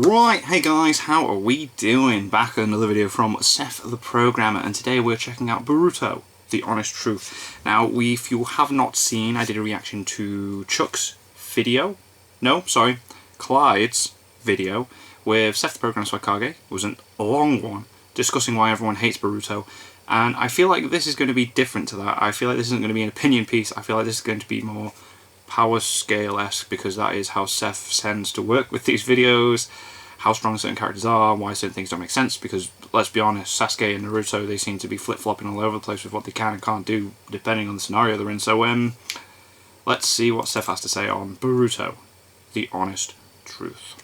Right, hey guys, how are we doing? Back with another video from Seth the Programmer, and today we're checking out Boruto, The Honest Truth. Now, if you have not seen, I did a reaction to Chuck's video, Clyde's video, with Seth the Programmer's Wakage. It was a long one, discussing why everyone hates Boruto, and I feel like this is going to be different to that. I feel like this isn't going to be an opinion piece. I feel like this is going to be more power scale-esque, because that is how Seth tends to work with these videos, how strong certain characters are, why certain things don't make sense, because let's be honest, Sasuke and Naruto, they seem to be flip-flopping all over the place with what they can and can't do, depending on the scenario they're in. So let's see what Seth has to say on Boruto, The Honest Truth.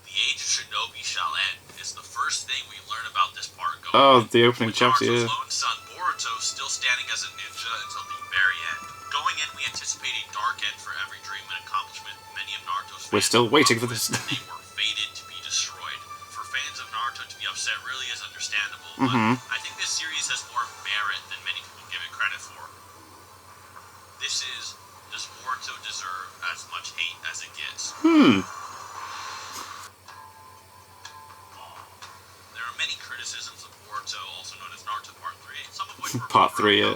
The age of shinobi shall end is the first thing we learn about this part going. Oh, the opening chapter, yeah. Naruto's lone son Boruto still standing as a ninja until the very end. Going in, we anticipate a dark end for every dream and accomplishment. Many of Naruto's fans We're still waiting for this. They were fated to be destroyed. For fans of Naruto to be upset really is understandable, but I think this series has more merit than many people give it credit for. This is, does Boruto deserve as much hate as it gets? There are many criticisms of Boruto, also known as Naruto Part 3, some of which were Part 3, yeah.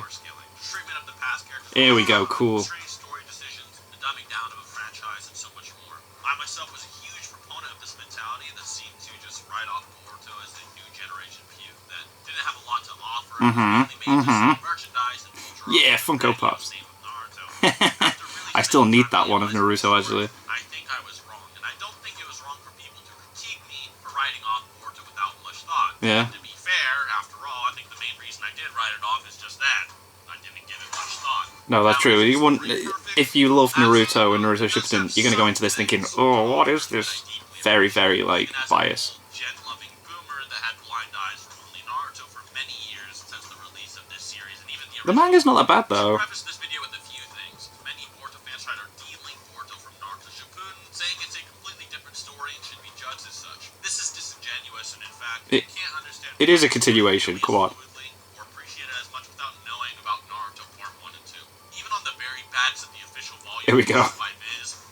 Treatment of the past characters. Here we go, cool. Strange story decisions, the dumbing down of a franchise, and so much more. I myself was a huge proponent of this mentality that seemed to just write off Boruto as the new generation puke that didn't have a lot to offer. Merchandise and Yeah, Funko Pops. I still need that one of Naruto, actually. I think I was wrong, and I don't think it was wrong for people to critique me for writing off Boruto without much thought. Yeah. To be fair, after all, I think the main reason I did write it off is just that. I didn't give it much thought. No, that's true. You wouldn't, if you love Naruto and Naruto Shippuden, you're going to go into this thinking, oh, what is this? Very, very, like, bias. Gen-loving boomer that had blind eyes for only Naruto for many years since the release of this series, and even the manga's not that bad, though. Preface this video with a few things. Many Boruto fans try to de-link Boruto from Naruto Shippuden, saying it's a completely different story and should be judged as such. This is disingenuous, and in fact, you can't understand. It is a continuation. Come on. Or appreciate it as much without knowing about Naruto Part 1 and 2. Even on the very backs of the official volume, here we go.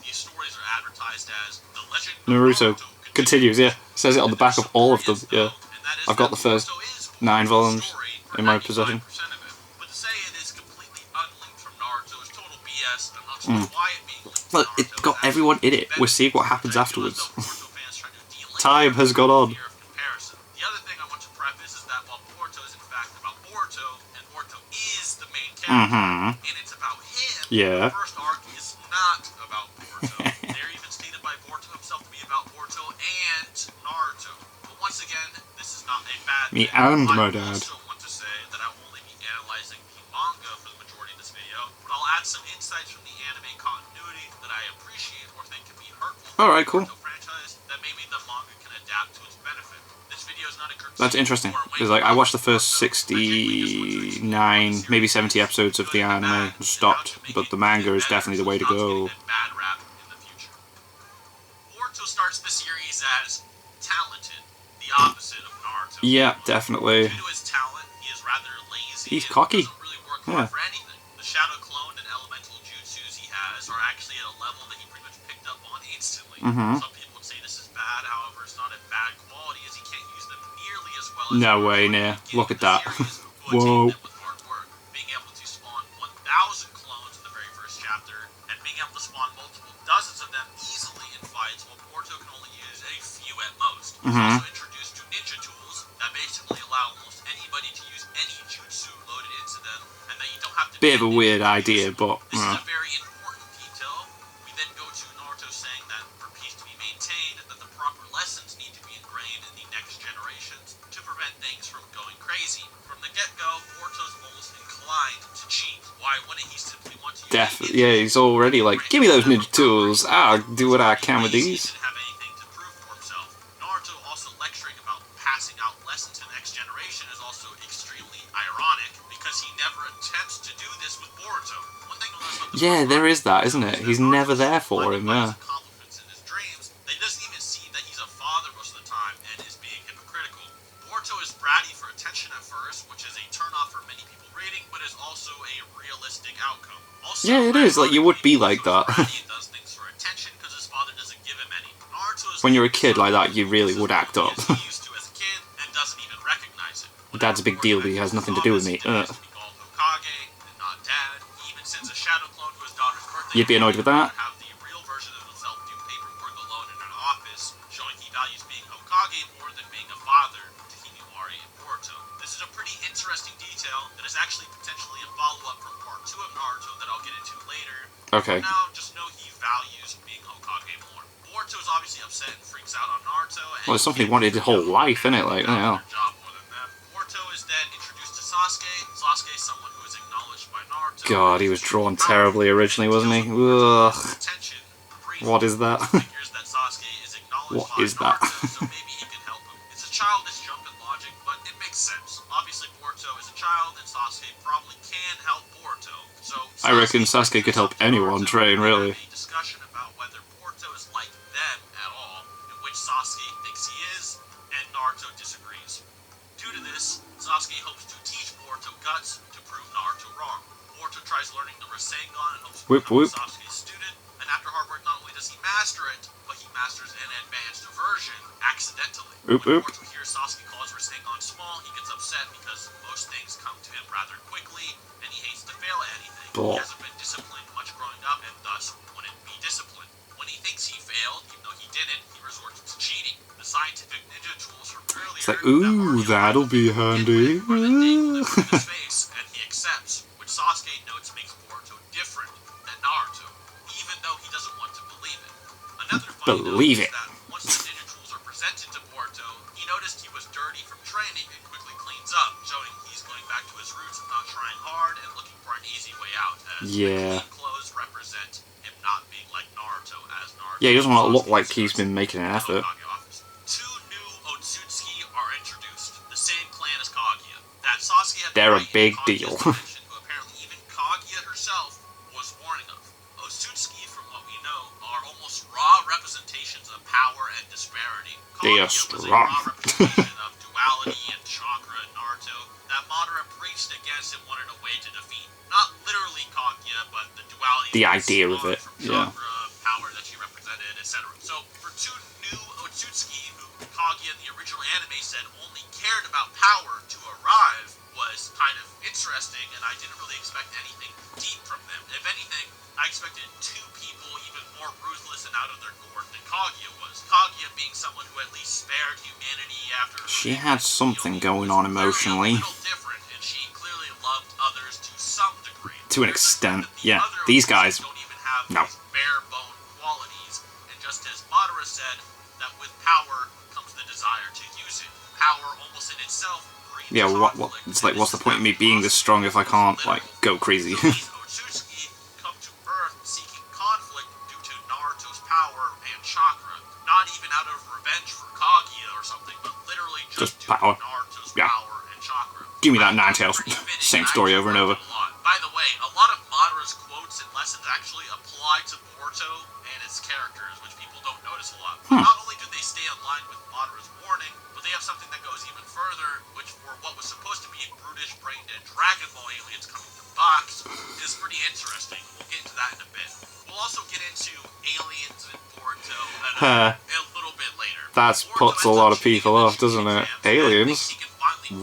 These stories are advertised as the legend of Naruto continues, yeah. It says it on the back of all of them, yeah. I've got the first 9 volumes in my possession. But to say it is completely unlinked from Naruto is total BS, and I'll explain why it being linked to Look, Naruto it's got everyone in it. We're seeing what happens afterwards. Boruto fans try to de-link Time has gone on. fear of comparison. The other thing I want to preface is that while Boruto is in fact about Boruto, and Boruto is the main character, and it's about him, Yeah. the first arc is not about Boruto. They're even stated by Boruto himself to be about Boruto and Naruto. But once again, this is not a bad Me thing. and my I dad. also want to say that I will only be analyzing the manga for the majority of this video, but I'll add some insights from the anime continuity that I appreciate or think can be hurtful to Alright, the cool. Boruto franchise that maybe the manga can adapt to its benefit. This video is not a critique. That's interesting, because like I watched the first 69, maybe 70 episodes of the anime and stopped, but the manga is definitely the way to go. Boruto starts the series as talented, the opposite of Naruto. Yeah, definitely. Due to his talent, he is rather lazy. He's and cocky. doesn't really work hard for anything. The shadow clone and elemental jutsus he has are actually at a level that he pretty much picked up on instantly. Some people would say this is bad, however, it's not a bad quality as he can't use them nearly as well as No Naruto way, at the nah. beginning Look of at the that. series, who Whoa. attained it with hard work. Being able to spawn 1,000 clones in the very first chapter, and being able to spawn multiple dozens of them easily in fights, while Boruto can only use a few at most. He's also introduced to ninja tools that basically allow almost anybody to use any jutsu loaded into them, and that you don't have to Bit of a be weird idea, but this is a very important detail. We then go to Naruto saying that for peace to be maintained, that the proper lessons need to be ingrained in the next generations to prevent things from going crazy. From the get-go, Boruto's almost inclined to cheat. Why wouldn't he simply want to use yeah, he's already like, give me those ninja tools, I'll do what I can with these. He didn't have anything to prove for himself. Naruto also lecturing about passing out lessons to the next generation is also extremely ironic because he never attempts to do this with Boruto. One thing to notice about this Yeah, there is that, isn't it? is that He's never Naruto's there for him, yeah. compliments in his dreams. They doesn't even see that he's a father most of the time and is being hypocritical. Boruto is bratty for attention at first, which is a turnoff for many people reading, but is also a realistic outcome. Also, Yeah, it is. Like, you would be like that. Bratty does things for attention because his father him any. Naruto is When you're a kid like that, you really would act up. he used to as a kid and doesn't even recognize it. Dad's a big deal, but he has nothing to do with me. Hokage and not dad. He even sends a shadow clone to his daughter's birthday. You'd be annoyed with that? Have the real version of himself do paperwork alone in an office, showing he values being Hokage more than being a father to Himawari and Boruto. This is a pretty interesting detail that is actually potentially a follow-up from part 2 of Naruto that I'll get into later. Okay. For now, just know he values being Hokage more. Boruto is obviously upset and freaks out on Naruto. Well, it's something he wanted his whole life, isn't it? Like, oh. Boruto is then introduced to Sasuke. Sasuke is someone who is acknowledged by Naruto. God, he was drawn terribly originally, wasn't he? Ugh. What is that? What is that? So maybe he can help him. It's a childish jump in logic, but it makes sense. Obviously, Boruto is a child, and Sasuke probably can help Boruto. So I reckon Sasuke could help anyone train, really. Discussion about whether Boruto is like them at all, in which Sasuke thinks he is, and Naruto disagrees. Due to this, Sasuke hopes to teach Boruto guts to prove Naruto wrong. Boruto tries learning the Rasengan and hopes to become Sasuke's student, and after hard work, not only does he master it, but he masters an advanced version accidentally. When Boruto hears Sasuke call his Rasengan small, he gets upset because most things come to him rather quickly, and he hates to fail at anything. He hasn't been disciplined much growing up, and thus wouldn't be disciplined. When he thinks he failed, even though he didn't, he resorts to cheating. The scientific ninja tools from earlier. It's like, ooh, that'll be handy. His face, and he accepts, which Sasuke notes makes Boruto different than Naruto, even though he doesn't want to believe it. Another funny note is that once the ninja tools are presented to Boruto, he noticed he was dirty from training and quickly cleans up, showing he's going back to his roots of not trying hard and looking for an easy way out. As clean clothes represent him not being like Naruto as Naruto. Yeah, he doesn't want to look like he's been making an effort. Two new Otsutsuki are introduced, the same clan as Kaguya. That Sasuke had They're a big deal. Who apparently even Kaguya herself was warning of. Otsutsuki, from what we know, are almost raw representations of power and disparity. They are Kaguya was a strong. raw representation of duality and chakra in Naruto that Madara preached against and wanted a way to defeat. Not literally Kaguya, but the duality. The idea of it, yeah. Power that she represented, etc. So, for two new Otsutsuki, who Kaguya in the original anime said only cared about power to arrive, was kind of interesting, and I didn't really expect anything deep from them. If anything, I expected two people even more ruthless and out of their gourd than Kaguya was. Kaguya being someone who at least spared humanity after... She had something going on emotionally. A little different, and she clearly loved others to some degree. To an extent, yeah. These guys, don't even have no. these bare-bone qualities, and just as Madara said, that with power comes the desire to use it. Power almost in itself breeds conflict. It's like, what's the point of me being this strong if I can't, like, go crazy? So these Otsutsuki come to Earth seeking conflict due to Naruto's power and chakra. Not even out of revenge for Kaguya or something, but literally just due power. to Naruto's Yeah. power and chakra. Give me that Ninetales. Same story over and over. By the way, a lot of Madara's quotes and lessons actually apply to Boruto and its characters, which people don't notice a lot. Not only do they stay in line with Madara's warning, but they have something that goes even further, which for what was supposed to be brutish-brained and Dragon Ball aliens coming from Box is pretty interesting. We'll get into that in a bit. We'll also get into aliens and Boruto a little bit later. That puts a lot of people off, doesn't it? Aliens?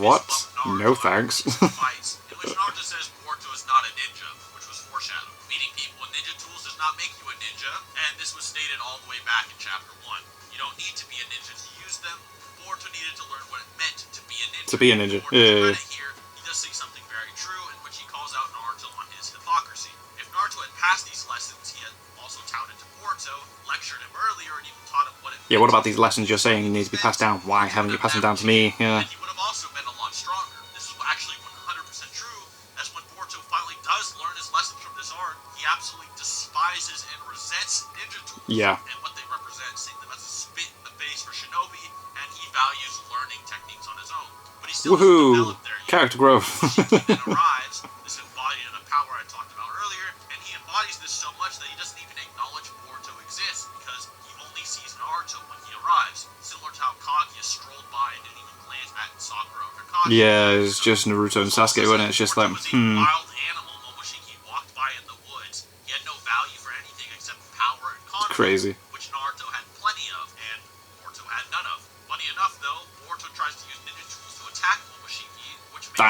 What? No thanks. In which Naruto says Boruto is not a ninja, which was foreshadowed. Meeting people with ninja tools does not make you a ninja, and this was stated all the way back in chapter 1. You don't need to be a ninja to use them. Boruto needed to learn what it meant to be a ninja. To be a ninja. Here, he does say something very true, in which he calls out Naruto on his hypocrisy. If Naruto had passed these lessons, he had also touted to Boruto, lectured him earlier, and even taught him what it meant. Yeah, what about these lessons you're saying need to be passed down? Why haven't you passed them down to me? Yeah. And he would have also been a lot stronger. This is actually 100% true, as when Boruto finally does learn his lessons from this arc, he absolutely despises and resents ninja tools and what they represent, seeing them as a spit in the face for shinobi, and he values learning techniques on his own. But he still hasn't developed there yet. Character growth. When he arrives, this embodiment of power I talked about earlier, and he embodies this so much that he doesn't even acknowledge Boruto exists, because he only sees Naruto when he arrives, similar to how Kaguya strolled by and didn't even glance at Sakura or Kakashi. Yeah, it's just Naruto and Sasuke, wasn't it? It's just like, was a wild animal wishing he walked by in the woods. He had no value for anything except power and conflict, crazy. which Naruto had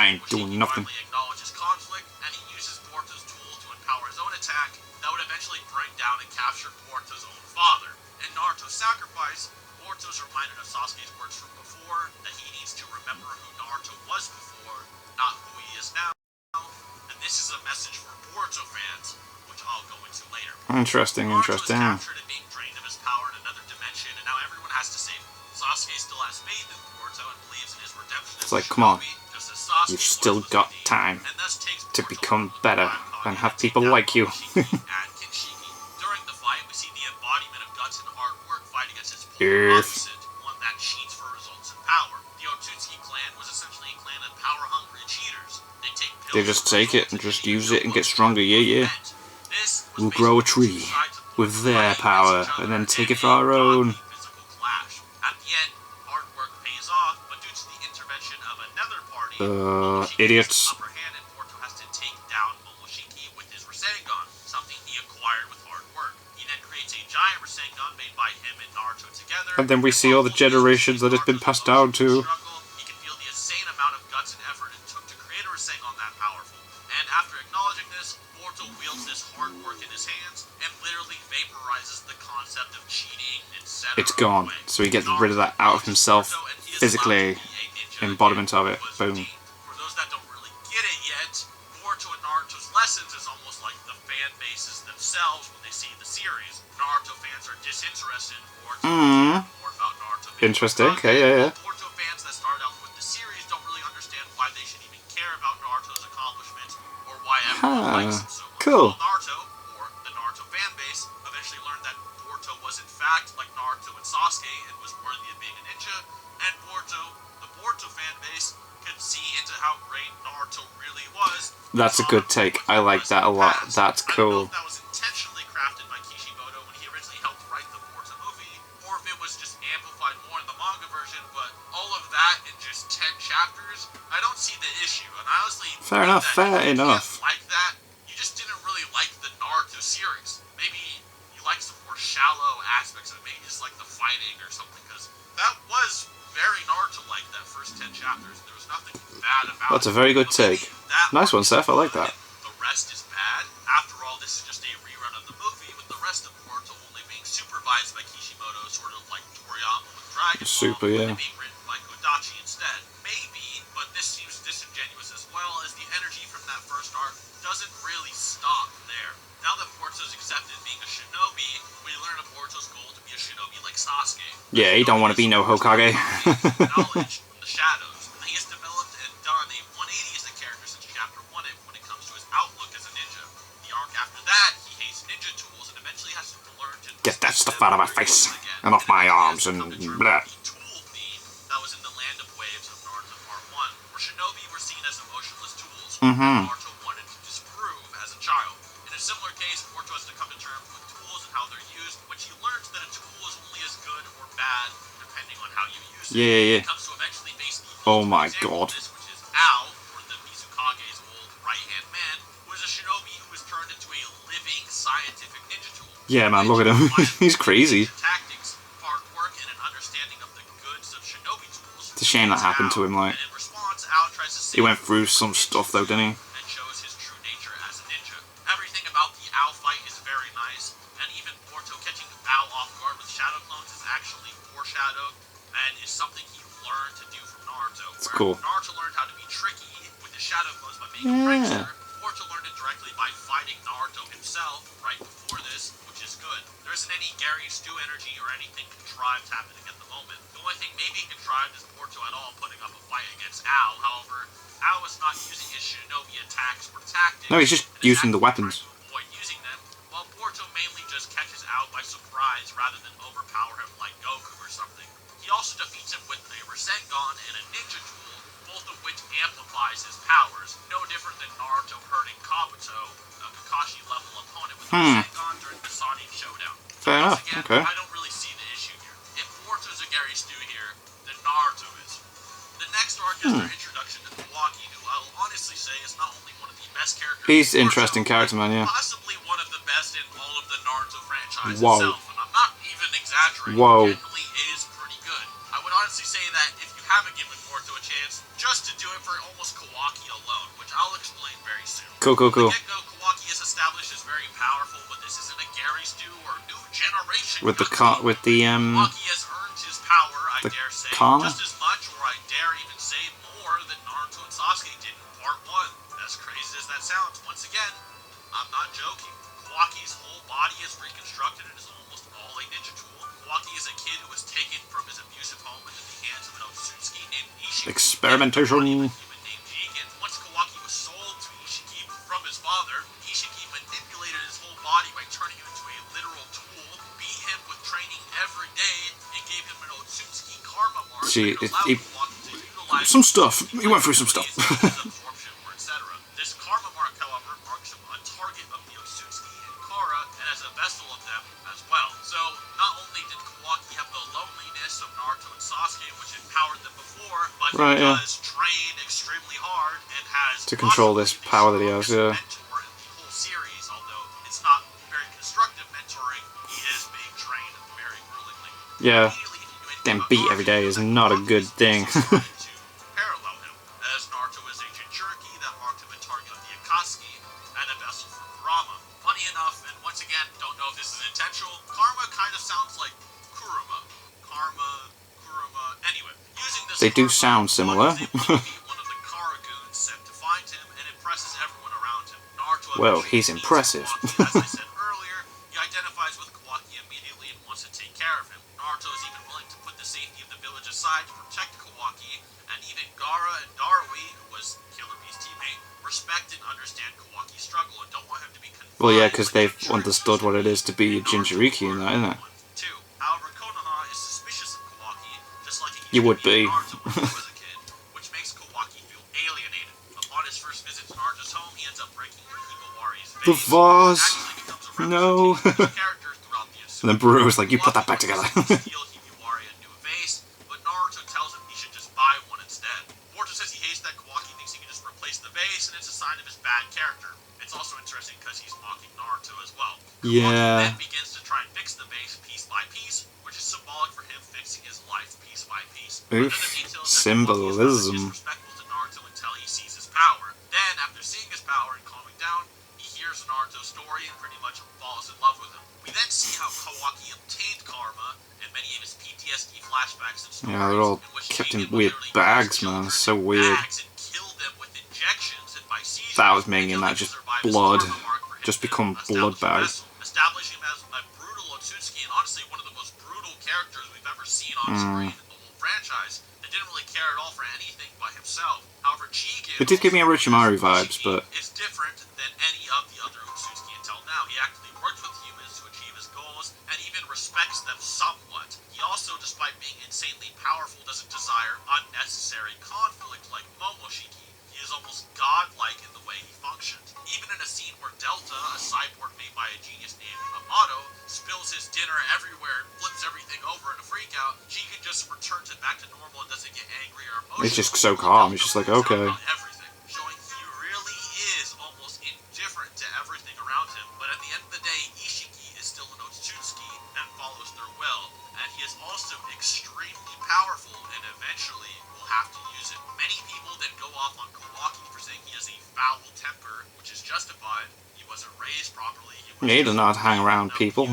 I ain't doing nothing. Finally acknowledges conflict, and he uses Boruto's tool to empower his own attack that would eventually bring down and capture Boruto's own father. In Naruto's sacrifice, Boruto's reminded of Sasuke's words from before, that he needs to remember who Naruto was before, not who he is now. And this is a message for Boruto fans, which I'll go into later. Interesting, Naruto is interesting. captured and being drained of his power in another dimension, and now everyone has to save him. Sasuke still has faith in Boruto and believes in his redemption. It's like, come on, you've still got time to become better and have people like you. During the fight, we see the embodiment of guts and hard work fight against its polar opposite, one that cheats for results and power. The Otsutsuki clan was essentially a clan of power-hungry cheaters. They just take it and just use it and get stronger, yeah. We'll grow a tree with their power and then take it for our own. At the end, hard work pays off, but due to the intervention of another party, Idiots. upper hand, and Boruto has to take down Momoshiki with his Rasengan, something he acquired with hard work. He then creates a giant Rasengan made by him and Naruto together. And then we see all the generations that it's been passed down to. He can feel the insane amount of guts and effort it took to create a Rasengan that powerful. And after acknowledging this, Boruto wields this hard work in his hands and literally vaporizes the concept of cheating, etc. It's gone. So he gets rid of that out of himself, physically, embodiment of it. Boom. For those that don't really get it yet, Boruto and Naruto's lessons is almost like the fan bases themselves when they see the series. Naruto fans are disinterested in Boruto and more about Naruto. Interesting. Okay, yeah. Boruto fans that started out with the series don't really understand why they should even care about Naruto's accomplishments or why everyone likes him so much. Cool. Naruto, or the Naruto fan base, eventually learned that Boruto was in fact like Naruto and Sasuke and was worthy of being a ninja, and Boruto, the Boruto fan base, could see into how great Naruto really was. That's a good take. I like that a lot. That's I don't know cool. if that was intentionally crafted by Kishimoto when he originally helped write the Boruto movie, or if it was just amplified more in the manga version, but all of that in just 10 chapters, I don't see the issue, and I honestly Fair enough, fair enough. like that. You just didn't really like the Naruto series. Maybe you like some more shallow aspects of it, maybe just like the fighting or something, because that was very Naruto-like, that first 10 chapters. There was nothing bad about it. That's a very good take. Nice one, Seth. I like that. The rest is bad. After all, this is just a rerun of the movie, with the rest of Boruto only being supervised by Kishimoto, sort of like Toriyama with Dragon Ball, Super, yeah. and being written by Kodachi instead. Maybe, but this seems disingenuous as well, as the energy from that first arc doesn't really stop there. Now that Boruto's accepted being a shinobi, we learn of Boruto's goal to be a shinobi like Sasuke. Yeah, he don't want to be no Hokage. Knowledge from the shadows. And he has developed and done a 180 as a character since chapter 1 when it comes to his outlook as a ninja. The arc after that, he hates ninja tools and eventually has to learn to Get that stuff out of my face and off my arms and blah. tool theme that was in the Land of Waves of Naruto Part 1, where shinobi were seen as emotionless tools, Naruto wanted to disprove as a child. In a similar case, Boruto has to come to terms with tools and how they're used, which he learns that a tool is only as good or bad depending on how you use it. Yeah. He comes to eventually face the Oh my example of god. this, which is Ao, or the Mizukage's old right-hand man, who is a shinobi who is turned into a living scientific ninja tool. Yeah, man, look at him. He's crazy. Tactics, hard work, and an understanding of the goods of shinobi tools. It's a shame that happened to him, like. And in response, Ao tries to He went through some stuff though, didn't he? and shows his true nature as a ninja. Everything about the Ao fight is very nice, and even Boruto catching Ao off guard with shadow clones is actually foreshadowed, and is something he learned to do from Naruto. It's Where cool. Naruto learned how to be tricky with his shadow clones by being a prankster. Boruto learned it directly by fighting Naruto himself right before this, which is good. There isn't any Gary Stu energy or anything contrived happening at the moment. The only thing maybe contrived is Boruto at all putting up a fight against Ao. However, Ao is not using his shinobi attacks or tactics. No, he's just and is using the actively weapons. trying to avoid using them, while Boruto mainly just catches Ao by surprise rather than overpower him like Goku or something. He also defeats him with a Rasengan and a ninja tool, both of which amplifies his powers, no different than Naruto hurting Kabuto, a Kakashi-level opponent with a Rasengan during the Sonic Showdown. Fair enough, Once again, okay. I don't really see the issue here. If Boruto's a Gary Stu here, then Naruto is. The next arc is their introduction to Milwaukee, who I'll honestly say is not only one of the best characters He's in interesting Naruto, character, man, yeah. possibly one of the best in all of the Naruto franchise Whoa. itself, and I'm not even exaggerating. Whoa. He generally is pretty good. I would honestly say that if you haven't given Boruto a chance, just just to do it for almost Kawaki alone, which I'll explain very soon. Cool. From the get-go, Kawaki is established as very powerful, but this isn't a Gary's Stew or new generation. With the Kawaki has earned his power, I the dare say, karma? just as much, or I dare even say more, than Naruto and Sasuke did in Part 1. As crazy as that sounds, once again, I'm not joking. Kawaki's whole body is reconstructed and is almost all a ninja tool. Kawaki is a kid who was taken from his abusive home into the hands of an Otsutsuki named Ishiki. experimentation. Named Jigen. Once Kawaki was sold to Ishiki from his father, Ishiki manipulated his whole body by turning him into a literal tool, beat him with training every day, and gave him an Otsutsuki karma mark See, that allowed Kawaki to utilize some stuff. He went through some stuff. absorption, or etc. This karma mark, however, marks him a target of the Otsutsuki and Kara, and as a vessel of them as well. So, not only did Kawaki have the loneliness of Naruto and Sasuke, which empowered them before, but he does train extremely hard and has to control this power that he has, yeah. mentor in the whole series, although it's not very constructive mentoring, he is being trained very gruelingly. Yeah. Immediately, if you do anything Getting about beat every day is Naruto, not a good Kawaki's thing. decided to parallel him, as Naruto is a Jinchuriki that marked him a target of the Akatsuki and a vessel for Kurama. Funny enough, and once again, don't know if this is intentional, karma kind of sounds like Kurama. Anyway, using this They do karma, sound similar. Kawaki is able to defeat one of the Kara goons sent to find him and impresses everyone around him. Naruto Well, eventually he's meets impressive. Kawaki, as I said earlier. He identifies with Kawaki immediately and wants to take care of him. Naruto is even willing to put the safety of the village aside to protect Kawaki, and even Gaara and Darui, who was Killer Bee's teammate, respect and understand Kawaki's struggle and don't want him to be confined. Well, yeah, because they've understood what it is to be a Jinchuriki in that, isn't it? Too. However, Konoha is suspicious of Kawaki, just like he You would used to be. Naruto when he was a kid, which makes Kawaki feel alienated. Upon his first visit to Naruto's home, he ends up breaking Hikawari's vase. The vase. Actually becomes a No. representation of characters throughout the And then Boruto's like, you put that back together. Steal Hikawari a new vase, but Naruto tells him he should just buy one instead. Boruto says he hates that Kawaki thinks he can just replace the vase, and it's a sign of his bad character. It's also interesting because he's mocking Naruto as well. Yeah. Kawaki then begins to try and fix the vase piece by piece, which is symbolic for him fixing his life piece by piece. Oof, symbolism. Disrespectful to Naruto until he sees his power. Then, after seeing his power and calming down, he hears Naruto's story and pretty much falls in love with him. We then see how Kawaki obtained karma in many of his PTSD flashbacks and stories. Yeah, they're all in which kept Jigen in weird literally bags, kills man. children It's so in weird. bags and killed them with injections and by seizures. That was making until that he just survived his blood karma mark for him just to become establish blood a bags. vessel, establishing him as a brutal Otsutsuki and honestly one of the most brutal characters we've ever seen on screen in the whole franchise. That didn't really care at all for anything by himself. However, Jigen It did give me Orochimaru vibes, Ishiki but is different than any of the other Otsutsuki until now. He actively works with humans to achieve his goals and even respects them somewhat. He also, despite being insanely powerful, doesn't desire unnecessary conflict like Momoshiki. He is almost godlike in the way he functions. Even in a scene where Delta, a cyborg made by a genius named Amato, spills his dinner everywhere and flips everything over in a freakout, Jigen just returns it back to normal and doesn't get angry or emotional. it's just so calm. It's just like, okay. Everything, showing he really is almost indifferent to everything around him. But at the end of the day, Ishiki is still an Otsutsuki and follows their will. And he is also extremely powerful and eventually will have to use it. Many people then go off on Kawaki for saying he has a foul temper, which is justified. He wasn't raised properly. He did not hang around people.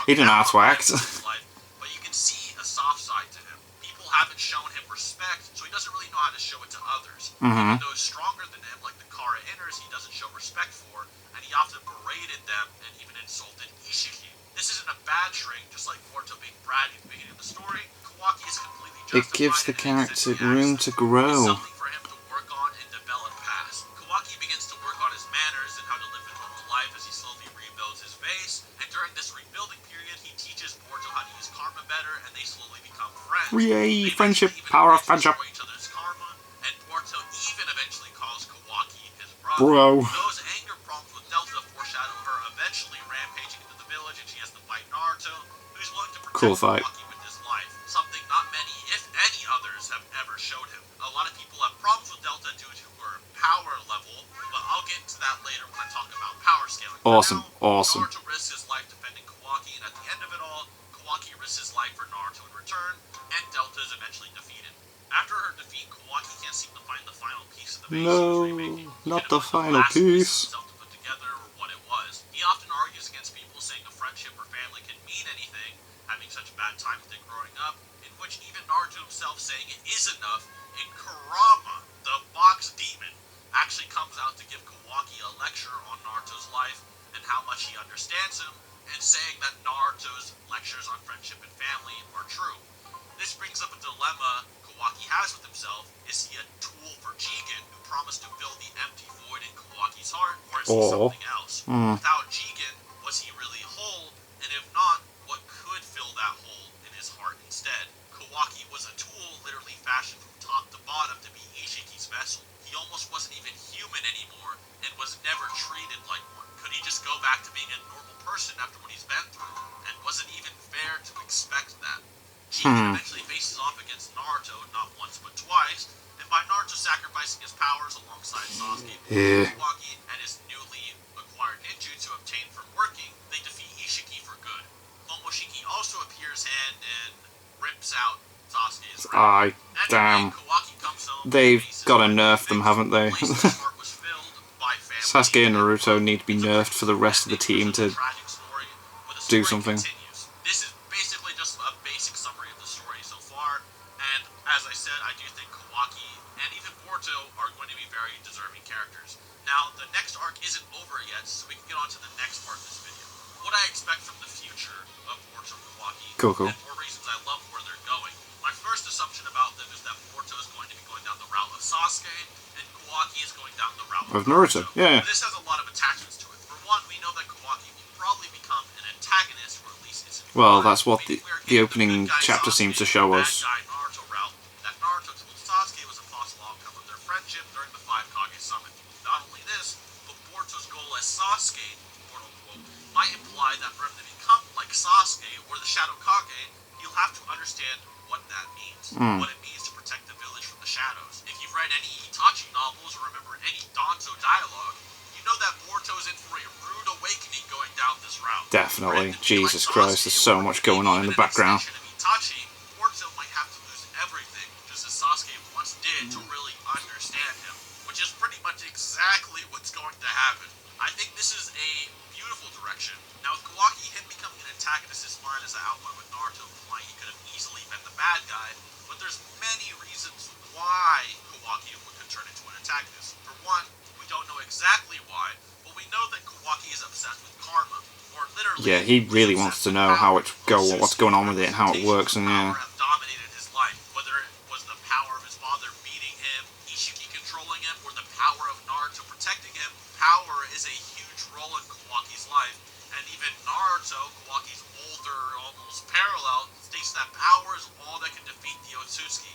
He didn't know how to act. But you can see a soft side to him. People haven't shown him respect, so he doesn't really know how to show it to others. Even those stronger than him, like the Kara Inners, he doesn't show respect for, and he often berated them and even insulted Ishiki. This isn't a bad trait, just like Boruto being bratty at the beginning of the story. Kawaki is completely justified. It gives the character room to grow. It's something for him to work on and develop past. Kawaki begins to work on his manners and how to live a normal life as he slowly rebuilds his base. And during this rebuilding period, he teaches Boruto how to use karma better, and they slowly become friends. Yay, They friendship, eventually even power of agree to friendship. destroy each other's karma, and Boruto even eventually calls Kawaki his brother. Bro. Those anger problems with Delta foreshadow her eventually rampaging into the village, and she has to fight Naruto, who's willing to protect Cool fight. Kawaki with his life. Something not many, if any others, have ever showed him. A lot of people have problems with Delta due to her power level, but I'll get into that later when I talk about power scaling. For Awesome, now, awesome. Naruto risks his life defending Kawaki, and at the end of it all, Kawaki risks his life for Naruto in return, and Delta is eventually defeated. After her defeat, Kawaki can't seem to find the final piece of the vase he was remaking. Not He the couldn't find final last piece piece. himself to put together or what it was. He often argues against people saying a friendship or family can mean anything, having such a bad time with it growing up, in which even Naruto himself saying it is enough, and Kurama, the box demon, actually comes out to give Kawaki a lecture on Naruto's life and how much he understands him, and saying that Naruto's lectures on friendship and family are true. This brings up a dilemma Kawaki has with himself. Is he a tool for Jigen, who promised to fill the empty void in Kawaki's heart, or is he something else? Without Jigen, was he really whole? And if not, what could fill that hole in his heart instead? Kawaki was a tool literally fashioned from top to bottom to be Ishiki's vessel. He almost wasn't even human anymore and was never treated like one. Could he just go back to being a normal person after what he's been through? And was it even fair to expect that? Jigen eventually faces off against Naruto not once but twice, and by Naruto sacrificing his powers alongside Sasuke, Kawaki, and his newly acquired ninjutsu obtained from working, they defeat Ishiki for good. Momoshiki also appears and rips out Sasuke's ring. Aye, Anyway, damn. Kawaki comes home, They've faces gotta back nerf to them, the haven't they? place his heart was filled by family Sasuke and Naruto need to be It's a nerfed for the rest of the team to tragic story, where the do story something. continues. This is basically just a basic summary of the story so far, and as I said, I do think Kawaki and even Boruto are going to be very deserving characters. Now, the next arc isn't over yet, so we can get on to the next part of this video. What I expect from the future of Boruto and Kawaki, Cool. and for reasons I love where they're going. My first assumption about them is that Boruto is going to be going down the route of Sasuke, and Kawaki is going down the route of Naruto. Yeah. This has a lot of attachments to it. For one, we know that Kawaki will probably become an antagonist, or at least it's Well, that's what maybe we're the getting opening good guy chapter Sasuke seems to and show bad us. guy Naruto route that Naruto told Sasuke was a possible outcome of their friendship during the Five Kage Summit. Not only this, but Boruto's goal as Sasuke, quote unquote, might imply that for him to become like Sasuke or the Shadow Kage, he'll have to understand what that means, what it means to protect the village from the shadows. If you've read any Itachi novels or remember any Danzo dialogue, you know that Boruto is in for a rude awakening going down this route. Definitely. Jesus Christ, there's so much going on in the background. Itachi, Boruto might have to lose everything, just as Sasuke once did, to really understand him, which is pretty much exactly what's going to happen. I think this is a beautiful direction. Now, with Kawaki, him becoming an antagonist is fine, as I outlined with Naruto, implying he could have easily been the bad guy, but there's many reasons why Kawaki could turn into an antagonist. For one, we don't know exactly why, but we know that Kawaki is obsessed with karma, or literally... Yeah, he really wants to know how it what's going on with it and how it works, and yeah. Have dominated his life, whether it was the power of his father beating him, Ishiki controlling him, or the power of Naruto protecting him. Power is a huge role in Kawaki's life, and even Naruto, Kawaki's older, almost parallel, states that power is all that can defeat the Otsutsuki,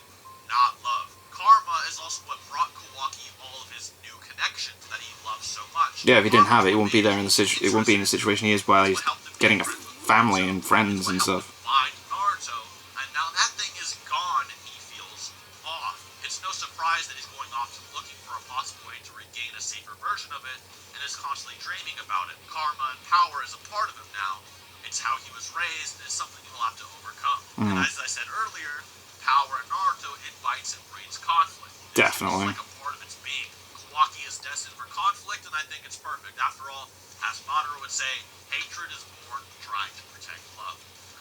not love. Karma is also what brought Kawaki all of his new connections that he loves so much. Yeah, if he didn't have it, he wouldn't be there in the it wouldn't be in the situation he is while he's getting a family and friends and stuff. Find Naruto, and now that thing is gone, and he feels off. It's no surprise that he's going off to looking for a possible way to regain a safer version of it, and is constantly dreaming about it. Karma and power is a part of him now. It's how he was raised, and it's something he'll have to overcome. And as I said earlier, power in Naruto invites and breeds conflict. Definitely. It's like a part of its being. Kawaki is destined for conflict, and I think it's perfect. After all, as Madara would say, hatred is born trying to protect love.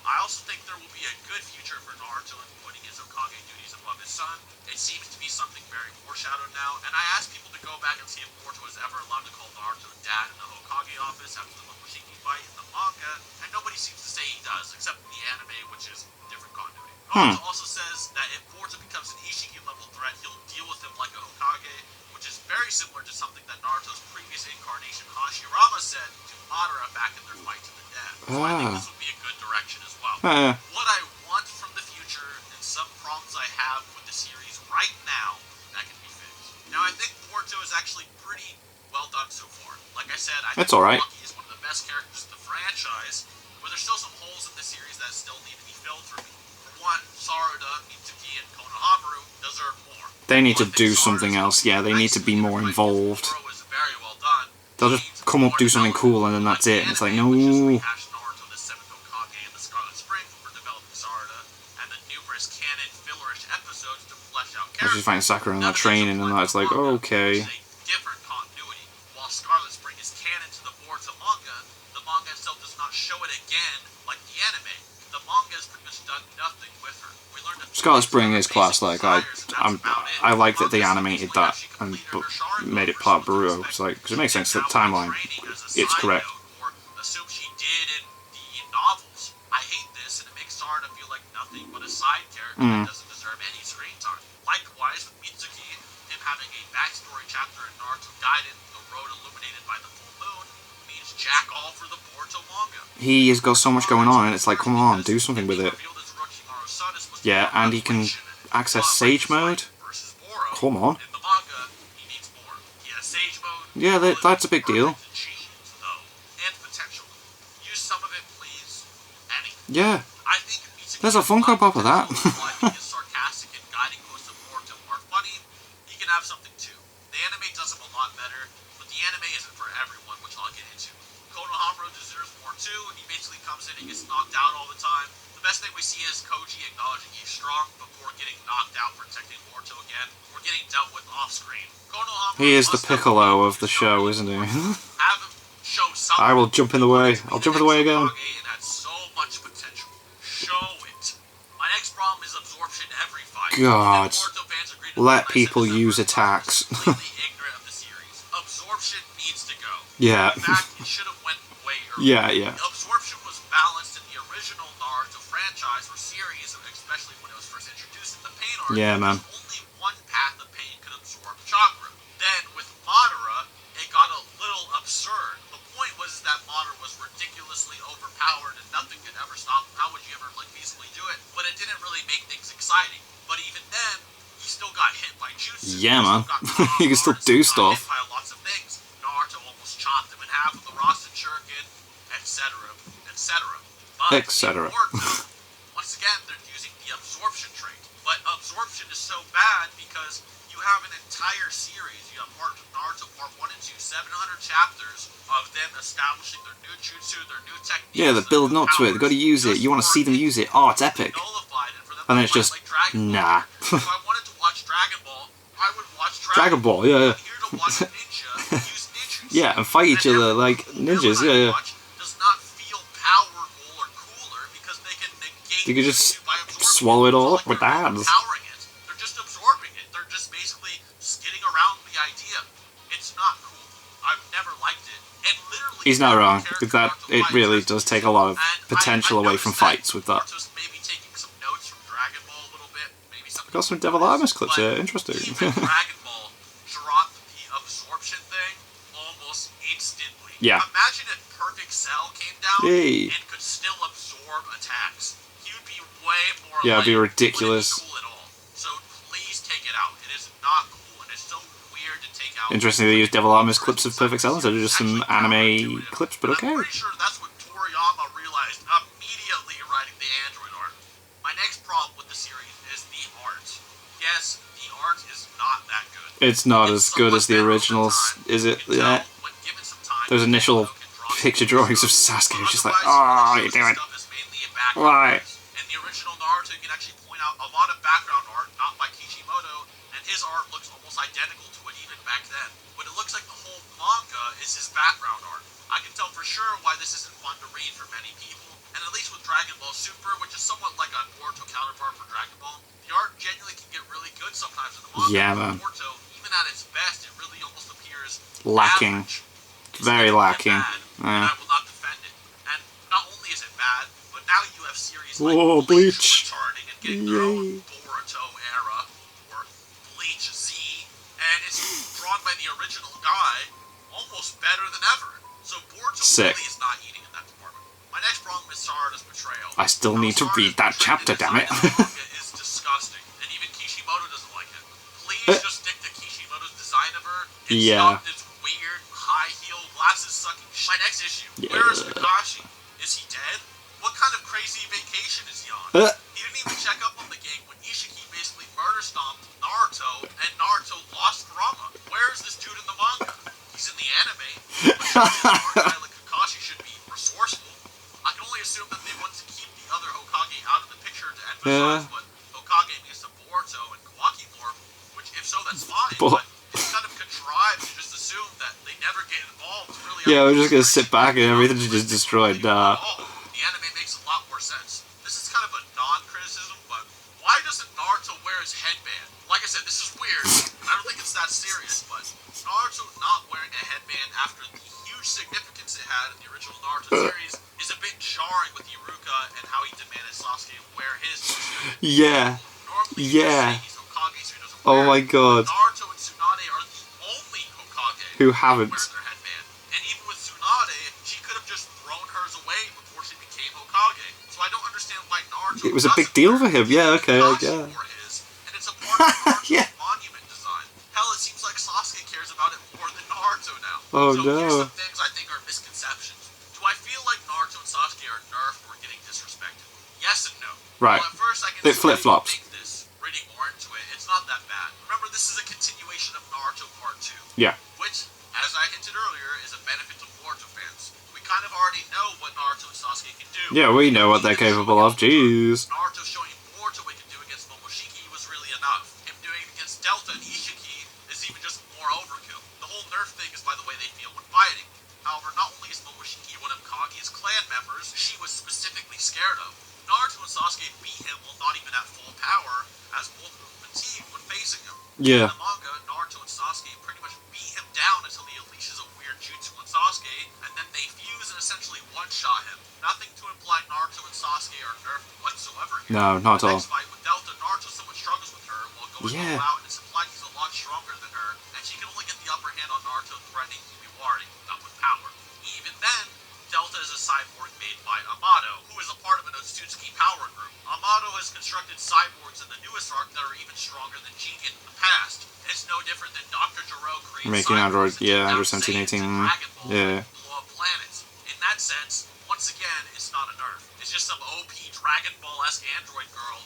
I also think there will be a good future for Naruto in putting his Hokage duties above his son. It seems to be something very foreshadowed now, and I asked people to go back and see if Boruto was ever allowed to call Naruto dad in the Hokage office after the Momoshiki fight in the manga, and nobody seems to say he does, except in the anime, which is different continuity. Naruto also says that if Boruto becomes an Ishiki-level threat, he'll deal with him like a Hokage, which is very similar to something that Naruto's previous incarnation Hashirama said to Madara back in their fight to the death. So I think this would be a good direction as well. What I want from the future, and some problems I have with the series right now, that can be fixed. Now, I think Boruto is actually pretty well done so far. Like I said, I think Kawaki is one of the best characters in the franchise, but there's still some holes in the series that still need to be filled for me. For one, Sarada, Mitsuki, and Konohamaru deserve more. They need to do something else. Yeah, they need to be more involved. They'll just come up, do something cool, and then that's it. And it's like, no. and the numerous canon fillerish episodes to flesh out I just characters. find Sakura and that training and that's like, okay. Which is a different continuity. While Scarlet Spring is canon to the Boruto manga, the manga itself does not show it again like the anime. The manga has pretty much done nothing with her. We learned that Scarlet Spring is class. Like I like that they animated that and made it part of Boruto. It's like, because it makes sense that the timeline, it's correct. Or assume she did in the novels. I hate this, and it makes Sarada feel like nothing but a side character that doesn't deserve any screen time. Likewise with Mitsuki, him having a backstory chapter in Naruto Gaiden, the road illuminated by the full moon, means jack all for the Boruto manga. He has got so much going on, and it's like, come on, do something with it. Yeah, and he can access Sage Mode. Come on. In the manga, he needs more. He has Sage Mode. Yeah, that's a big deal. And potential. Use some of it, please. Any. Yeah. I think Mitsuki There's a Funko Pop of that. While his sarcastic and guiding quotes of Boruto are funny, he can have something too. The anime does him a lot better, but the anime isn't for everyone, which I'll get into. Konohamaru deserves more too. He basically comes in and gets knocked out all the time. The best thing we see is Koji acknowledging he's strong before getting knocked out protecting Boruto again, or getting dealt with off-screen. He is the Piccolo of the show, isn't he? Have him show something. I will jump in the way. I'll jump in the way again. It has so much potential. Show it. My next problem is absorption every fight. God. Boruto fans agree to Let this, people and use December attacks. is completely ignorant of the series. Absorption needs to go. Yeah. In fact, it should have went way earlier. Yeah. Absorption was balanced in the original Naruto franchise or series, especially when it was first introduced in the pain arc. Yeah, man. Only one path of pain could absorb chakra. Then, with Madara, it got a little absurd. The point was that Madara was ridiculously overpowered and nothing could ever stop him. How would you ever, feasibly do it? But it didn't really make things exciting. But even then, he still got hit by jutsu. Yeah, man. He can still do stuff. Hit by lots of things. Naruto almost chopped him in half with the Rasen Shuriken, etc., etc. Etc. Once again, they're using the absorption trait. But absorption is so bad because you have an entire series. You have Naruto Part 1 and 2, 700 chapters of them establishing their new jutsu, their new techniques. Yeah, they're building up to it. They've got to use it. You want to see them use it. Oh, it's epic. And then it's just, nah. If I wanted to watch Dragon Ball, I would watch Dragon Ball, yeah. I'm here to watch a ninja use ninjutsu. Yeah, and fight each other like ninjas, yeah. Does not feel powerful or cooler because they can negate You could just by absorbing swallow it all up with the they're hands. Powering it. They're just absorbing it. They're just basically skidding around the idea. It's not cool. I've never liked it. And literally, He's not wrong. That it fights, really does take a lot of potential away from fights with that. Naruto's maybe taking some notes from Dragon Ball a little bit. Maybe something. Got some Devil Armas clips here. Interesting. Even Dragon Ball dropped the absorption thing almost instantly. Yeah. Imagine if Perfect Cell came down Yay. and could still absorb attacks. He would be way more. Yeah, it'd be lame. ridiculous. It wouldn't be cool at all. So please take it out. It is not cool, and it's so weird to take out. Interesting they use Devil Armas clips of Perfect Cell instead of just some anime clips, but okay. I'm pretty sure that's what Toriyama realized immediately writing the Android art. My next problem with the series is the art. Yes, the art is not that good. It's not as good as the originals, is it? Yeah. Those initial picture drawings of Sasuke was just like, oh, what are you doing? Why? In the original Naruto, you can actually point out a lot of background art, not by Kishimoto, and his art looks almost identical to it even back then. But it looks like the whole manga is his background art. I can tell for sure why this isn't fun to read for many people, and at least with Dragon Ball Super, which is somewhat like a Boruto counterpart for Dragon Ball, the art genuinely can get really good sometimes in the manga. Yeah, man. Boruto, even at its best, it really almost appears Lacking. average. Very lacking. Bad, and I will not defend it. And not only is it bad, but now you have series like Whoa, Bleach. returning and getting their own Boruto era, or Bleach Z, and it's drawn by the original guy, almost better than ever. So Boruto Sick. really is not eating in that department. My next problem is Sarada's betrayal. I still need to read that chapter, damn it. Is disgusting, and even Kishimoto doesn't like it. Please just stick to Kishimoto's design of her. And Yeah. stop this weird, high-heel, glasses-sucking shit. My next issue. Where is Kakashi? Is he dead? What kind of crazy vacation is he on? He didn't even check up on the gang when Ishiki basically murder-stomped Naruto, and Naruto lost Kurama. Where is this dude in the manga? He's in the anime. But a guy like Kakashi should be resourceful. I can only assume that they want to keep the other Hokage out of the picture and Yeah. But Hokage means to Boruto and Kawaki form, which if so, that's fine. But- But it's kind of contrived to just assume that they never get involved. Really, Yeah, we're just gonna sit back and everything's just destroyed. Nah. The anime makes a lot more sense. This is kind of a non-criticism, but why doesn't Naruto wear his headband? Like I said, this is weird. I don't think it's that serious, but Naruto not wearing a headband after the huge significance it had in the original Naruto series is a bit jarring with Iruka and how he demanded Sasuke wear his. Yeah. Normally, Yeah. he's Hokage, so he doesn't Oh wear my it. god. Naruto and Tsunade are the only Hokage Who haven't. wear their headband. And even with Tsunade, she could have just thrown hers away before she became Hokage. So I don't understand why Naruto It was a big deal for him. Yeah, okay, Kakashi wore his, and it's a part of Naruto's Yeah. monument design. Hell, it seems like Sasuke cares about it more than Naruto now. Oh, so no. here's some things I think are misconceptions. Do I feel like Naruto and Sasuke are nerfed or getting disrespected? Yes and no. Right. Well, at first I can It see flip-flops. why you think this. Reading more into it, it's not that bad. Remember, this is a continuation of Naruto Part 2. Yeah. Which, as I hinted earlier, is a benefit to Boruto fans. We kind of already know what Naruto and Sasuke can do. Yeah, we know what they're capable of. Jeez. Naruto showing Boruto what he can do against Momoshiki was really enough. Him doing it against Delta and Ishiki is even just more overkill. The whole nerf thing is by the way they feel when fighting. However, not only is Momoshiki one of Kage's clan members she was specifically scared of, Naruto and Sasuke beat him while not even at full power, as both were fatigued when facing him. Yeah. In the manga, Naruto and Sasuke pretty much beat him down until he unleashes a weird jutsu on Sasuke, and then they fuse and essentially one-shot him. Nothing to imply Naruto and Sasuke are nerfed whatsoever here. No, not at all. The next fight with Delta, Naruto somewhat struggles with her while going Yeah. all out, and it's implied he's a lot stronger than her, and she can only get the upper hand on Naruto threatening Himiwari, not with power. Even then, Delta is a cyborg made by Amato, who is a part of an Otsutsuki power group. Amato has constructed cyborgs in the newest arc that are even stronger than Jigen in the past. It's no different than Dr. Gero creating Making cyborgs Android, that yeah, take Android down 1718, Saiyans and Dragon Ball yeah. and blow up planets. In that sense, once again, it's not a nerf. It's just some OP Dragon Ball-esque android girl,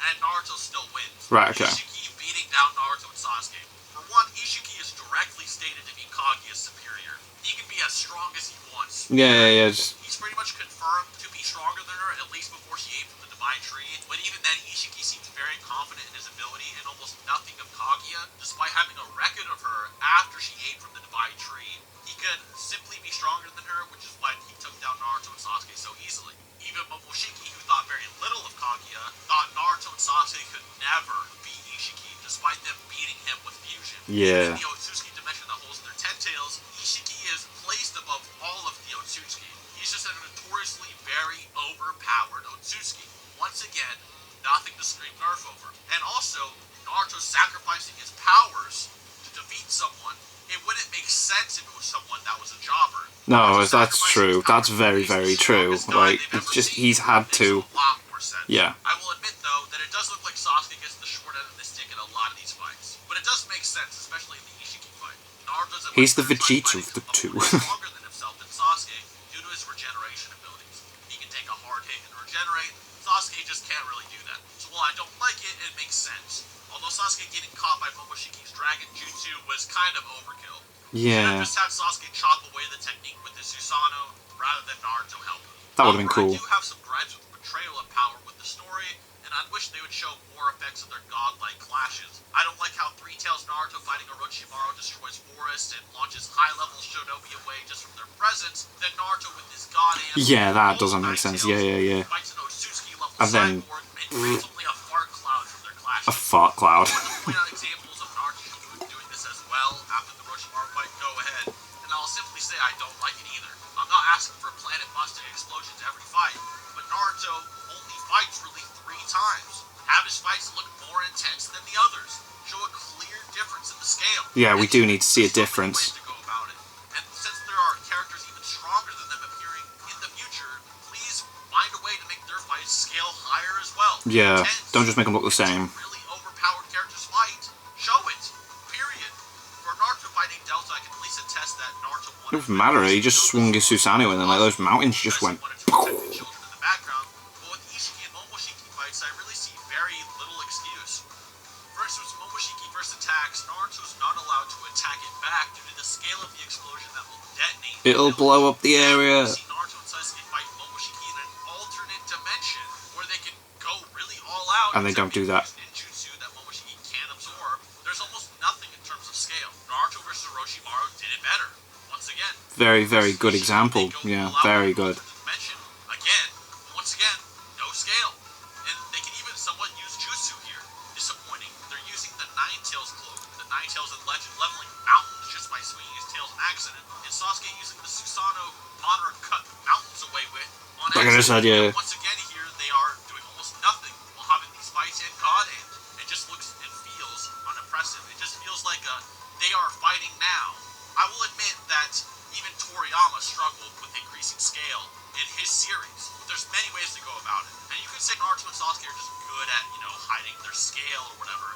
and Naruto still wins. Right, okay. Ishiki beating down Naruto and Sasuke. For one, Ishiki is directly stated to be Kaguya's superior. He can be as strong as he wants. Yeah. Just, He's pretty much confirmed to be stronger than her, at least before she ate from the Divine Tree. But even then, Ishiki seems very confident in his ability and almost nothing of Kaguya, despite having a record of her after she ate from the Divine Tree. He could simply be stronger than her, which is why he took down Naruto and Sasuke so easily. Even Momoshiki, who thought very little of Kaguya, thought Naruto and Sasuke could never beat Ishiki, despite them beating him with fusion. Yeah. Even the Otsutsuki dimension that holds their 10 tails, Ishiki is placed above all of the Otsutsuki. He's just a notoriously very overpowered Otsutsuki. Once again, nothing to scream nerf over. And also, Naruto sacrificing his powers to defeat someone, it wouldn't make sense if it was someone that was a jobber. no, Naruto that's sacrificing true. his That's powers very, is the very true. strongest guy Like, they've it's ever just, seen. he's had Makes to. a lot more sense. Yeah. I will admit, though, that it does look like Sasuke gets the short end of the stick in a lot of these fights. But it does make sense, especially in the Ishiki fight. Naruto's a He's the much better Vegeta fighting of the someone two. who is stronger than himself than Sasuke due to his regeneration abilities. He can take a hard hit and regenerate. Sasuke just can't really do that. So while I don't like it, it makes sense. Although Sasuke getting caught by Momoshiki's Dragon Jutsu was kind of overkill. Yeah. Just had Sasuke chop away the technique with the Susanoo rather than Naruto help him. That would've been However, cool. I do have some gripes with the portrayal of power with the story, and I wish they would show more effects of their godlike clashes. I don't like how Three Tails Naruto fighting Orochimaru destroys forests and launches high-level shinobi away just from their presence, then Naruto with his god hand... Yeah, that doesn't make sense. Yeah. ...fights an Otsutsuki-level And then- cyborg and creates only a fart cloud from their clashes. A fart cloud. If you want to point out examples of Naruto doing this as well after the Orochimaru fight, go ahead. And I'll simply say I don't like it either. I'm not asking for planet-busting explosions every fight, but Naruto only fights really 3 times. Have his fights look more intense than the others. Show a clear difference in the scale. Yeah, we And do need to see a there's so many difference. ways to go about it. And since there are characters even stronger than them appearing in the future, please find a way to make their fights scale higher as well. Yeah, Intense. don't just make them look the same. Really overpowered characters fight. Show it. Period. For Naruto fighting Delta, I can at least attest that Naruto won. It doesn't matter, he just swung his Susanoo and then like those mountains just went. One or two protected children in the background, but with Ishiki and Momoshiki fights, I really see very little excuse. For instance, Momoshiki first attacks, Naruto's not allowed to attack it back due to the scale of the explosion that will detonate. It'll blow up the area. See Naruto and Sasuke fight Momoshiki in an alternate dimension where they can go really all And they don't do that. Ninjutsu that Momoshiki can't absorb. There's almost nothing in terms of scale. Naruto versus Orochimaru did it better. Once again. Very, very good example. Yeah, very good. Again, once again, no scale. And they can even somewhat use jutsu here. Disappointing. They're using the Nine Tails cloak, the Nine Tails and Legend, leveling mountains just by swinging his tails on accident. And Sasuke using the Susanoo Madara cut mountains away with on Like I just said, yeah. Once again here, they are doing almost nothing while having these fights in God Hand. It just looks and feels unimpressive. It just feels like they are fighting now. I will admit that even Toriyama struggled with increasing scale in his series. There's many ways to go about it. And you can say Naruto and Sasuke are just good at, hiding their scale or whatever.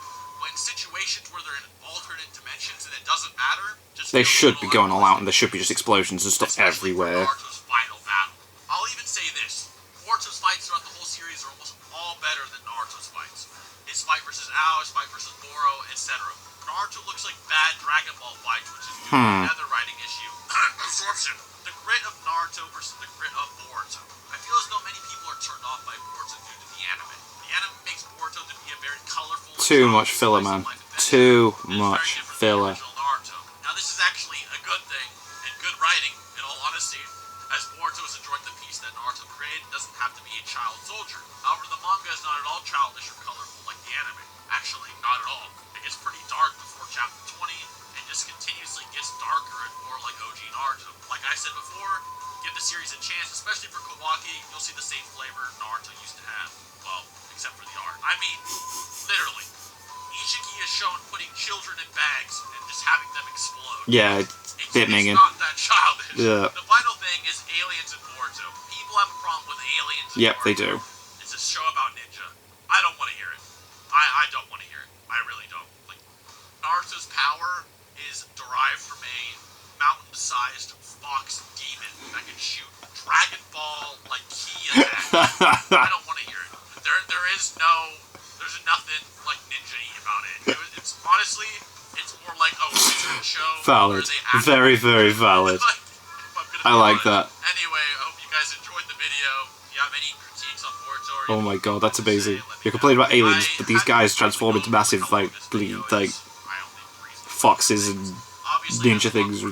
When situations where they're in alternate dimensions and it doesn't matter, just they should be going all out and there should be just explosions and stuff everywhere. Naruto's final battle. I'll even say this. Boruto's fights throughout the whole series are almost all better than Naruto's fights. His fight versus Ao, his fight versus Boro, etc. Naruto looks like bad Dragon Ball fights, which is due to another writing issue. Absorption. The grit of Naruto versus the grit of Boruto. I feel as though many people are turned off by Boruto due to the anime. The anime makes Boruto to be a very colorful... Too much filler, man. Too much filler. Now this is actually a good thing, and good writing, in all honesty, as Boruto is enjoying the piece that Naruto created, doesn't have to be a child soldier. However, the manga is not at all childish or colorful like the anime. Actually, not at all. It gets pretty dark before chapter 20, and just continuously gets darker and more like OG Naruto. Like I said before, give the series a chance, especially for Kawaki, you'll see the same flavor Naruto used to have. Well, except for the art. I mean, literally. Ishiki is shown putting children in bags and just having them explode. Yeah, it's not that childish. Yeah. The final thing is aliens in Boruto. People have a problem with aliens in Yep, Boruto. they do. It's a show about ninja. I don't want to hear it. I don't want to hear it. I really don't. Like, Naruto's power is derived from a mountain-sized fox demon that can shoot Dragon Ball like ki attacks. I don't want to hear it. There's nothing like ninja-y about it. It's honestly, it's more like a wizard show. Valid. Very, very valid. I like that. Anyway, I hope you guys enjoyed the video. If you have any critiques on Boruto, oh my god, that's amazing. You're complaining about aliens, but these guys transform into massive, foxes and ninja things.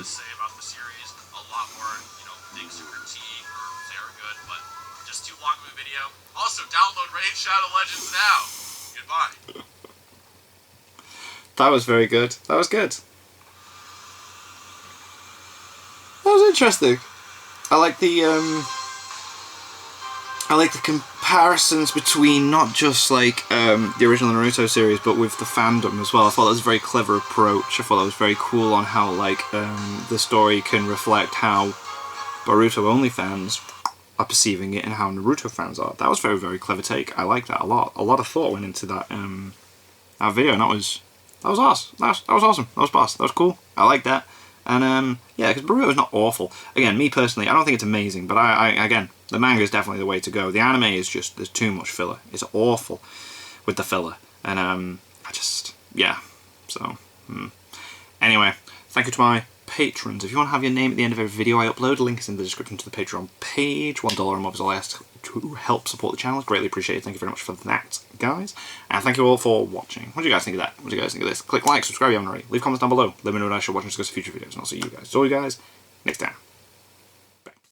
Also, download Raid Shadow Legends now. Goodbye. That was very good. That was good. That was interesting. I like the comparisons between not just the original Naruto series, but with the fandom as well. I thought that was a very clever approach. I thought that was very cool on how the story can reflect how Boruto only fans are perceiving it and how Naruto fans are. That was a very, very clever take. I like that a lot. A lot of thought went into that that video, and that was awesome. That was awesome. That was boss. That was cool. I like that. And yeah, because Boruto is not awful. Again, me personally, I don't think it's amazing, but again, the manga is definitely the way to go. The anime is just, there's too much filler. It's awful with the filler. And yeah. So, anyway, thank you to my patrons. If you want to have your name at the end of every video I upload, a link is in the description to the Patreon page. $1 a month is all I ask to help support the channel. It's greatly appreciated. Thank you very much for that, guys. And thank you all for watching. What do you guys think of that? What do you guys think of this? Click like, subscribe if you haven't already. Leave comments down below. Let me know what I should watch and discuss future videos. And I'll see you guys. So you guys next time.